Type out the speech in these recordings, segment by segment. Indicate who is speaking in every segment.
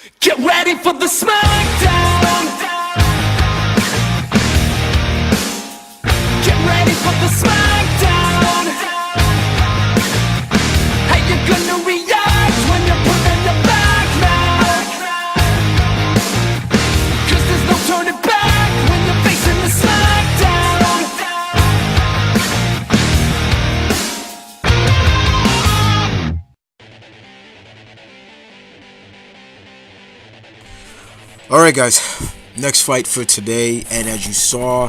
Speaker 1: Get ready for the smackdown. Get ready for the smackdown. How you gonna react when you're put in the back now? 'Cause there's no turning back when you're facing the smackdown.
Speaker 2: Alright guys, next fight for today, and as you saw,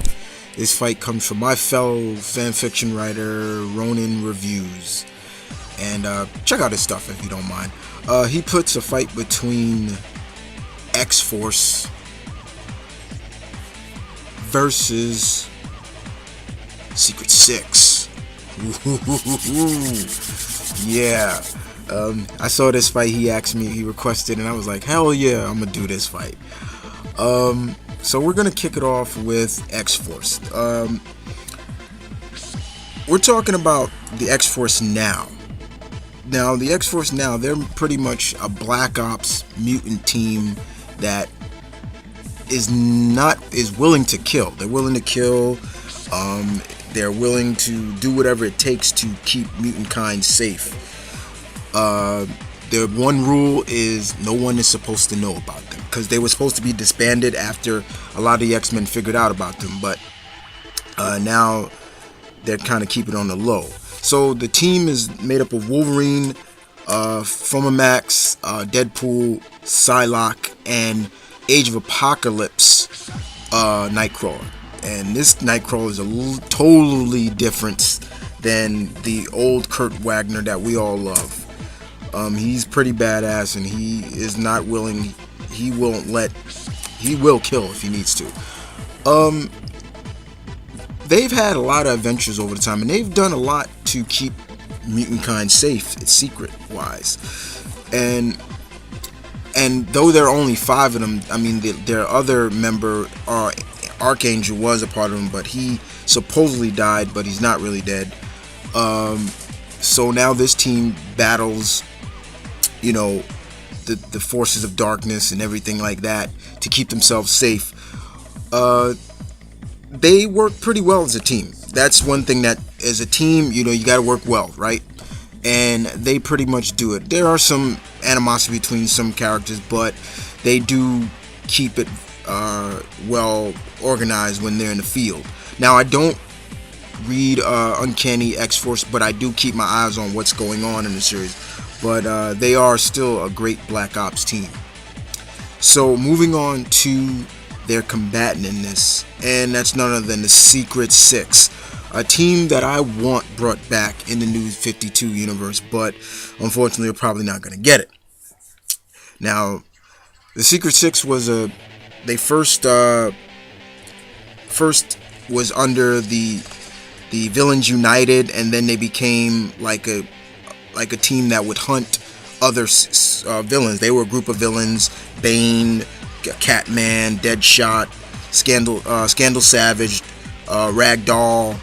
Speaker 2: this fight comes from my fellow fanfiction writer, Roninreviews. And check out his stuff if you don't mind. He puts a fight between X-Force versus Secret Six. Yeah. I saw this fight, he asked me, he requested, and I was like, hell yeah, I'm gonna do this fight. So we're gonna kick it off with X-Force. We're talking about the X-Force now. Now, the X-Force now, they're pretty much a Black Ops mutant team that is willing to kill. They're willing to kill. They're willing to do whatever it takes to keep mutant kind safe. Their one rule is no one is supposed to know about them, because they were supposed to be disbanded after a lot of the X-Men figured out about them, but now they're kind of keeping it on the low. So the team is made up of Wolverine, Fotomax, Deadpool, Psylocke, and Age of Apocalypse Nightcrawler. And this Nightcrawler is totally different than the old Kurt Wagner that we all love. He's pretty badass, and he is not willing. He will kill if he needs to. They've had a lot of adventures over the time, and they've done a lot to keep mutant kind safe, secret wise. And though there are only 5 of them, I mean, their other member, Archangel, was a part of them, but he supposedly died, but he's not really dead. So now this team battles, you know, the forces of darkness and everything like that to keep themselves safe. They work pretty well as a team. That's one thing, that as a team, you know, you got to work well, right? And they pretty much do it. There are some animosity between some characters, but they do keep it well organized when they're in the field. Now, I don't read Uncanny X-Force, but I do keep my eyes on what's going on in the series. But they are still a great Black Ops team. So moving on to their combatant in this, and that's none other than the Secret Six, a team that I want brought back in the New 52 universe, but unfortunately we're probably not going to get it. Now, the Secret Six was they first was under the Villains United, and then they became like a team that would hunt other villains. They were a group of villains: Bane, Catman, Deadshot, Scandal Savage, Ragdoll,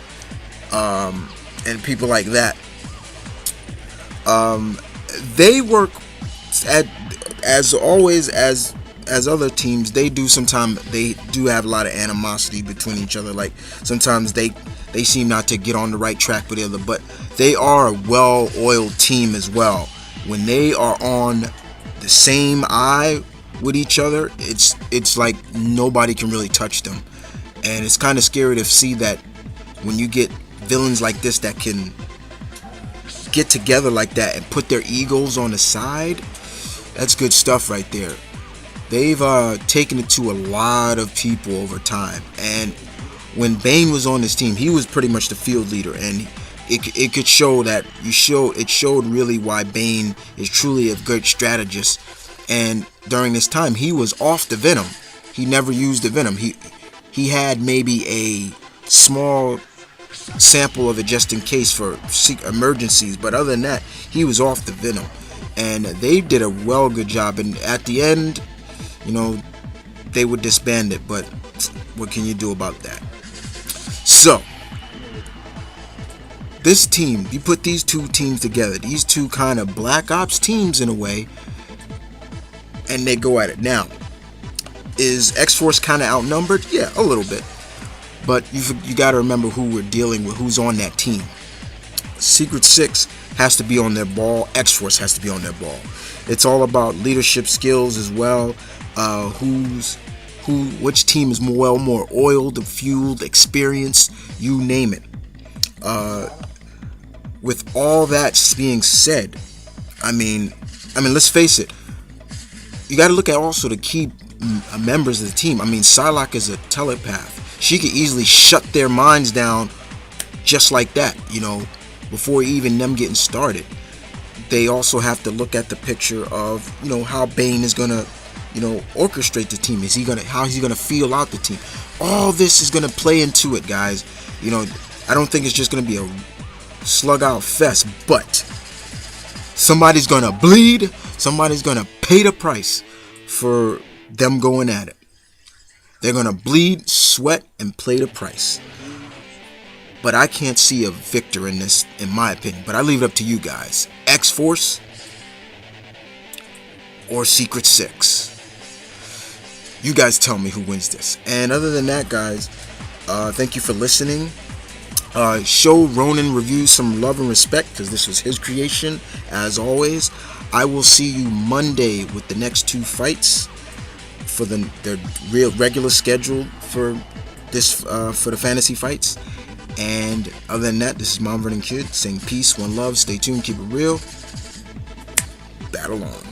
Speaker 2: and people like that. They work as always as other teams. They do have a lot of animosity between each other. Like sometimes they seem not to get on the right track with the other, but they are a well-oiled team as well. When they are on the same eye with each other, it's like nobody can really touch them. And it's kind of scary to see that when you get villains like this that can get together like that and put their egos on the side, that's good stuff right there. They've taken it to a lot of people over time, and when Bane was on this team, he was pretty much the field leader, and it could show that it showed really why Bane is truly a good strategist. And during this time, he was off the Venom. He never used the Venom. He had maybe a small sample of it just in case for emergencies, but other than that, he was off the Venom. And they did a good job. And at the end, you know, they would disband it, but what can you do about that? So this team, you put these two teams together, these two kind of Black Ops teams in a way, and they go at it. Now, is X-Force kind of outnumbered? Yeah, a little bit. But you got to remember who we're dealing with, who's on that team. Secret Six has to be on their ball. X-Force has to be on their ball. It's all about leadership skills as well. Which team is more oiled, fueled, experienced, you name it. With all that being said, I mean, let's face it. You got to look at also the key members of the team. I mean, Psylocke is a telepath. She could easily shut their minds down just like that, before even them getting started. They also have to look at the picture of, how Bane is gonna, orchestrate the team. How he's gonna feel out the team. All this is gonna play into it, guys. I don't think it's just gonna be a slug out fest, but somebody's gonna bleed. Somebody's gonna pay the price for them going at it. They're gonna bleed, sweat, and pay the price. But I can't see a victor in this, in my opinion. But I leave it up to you guys. X-Force or Secret Six. You guys tell me who wins this. And other than that, guys, thank you for listening. Show Roninreviews some love and respect, because this was his creation, as always. I will see you Monday with the next 2 fights for their real regular schedule for this for the fantasy fights. And other than that, this is Mom Running Kid saying peace, one love, stay tuned, keep it real, battle on.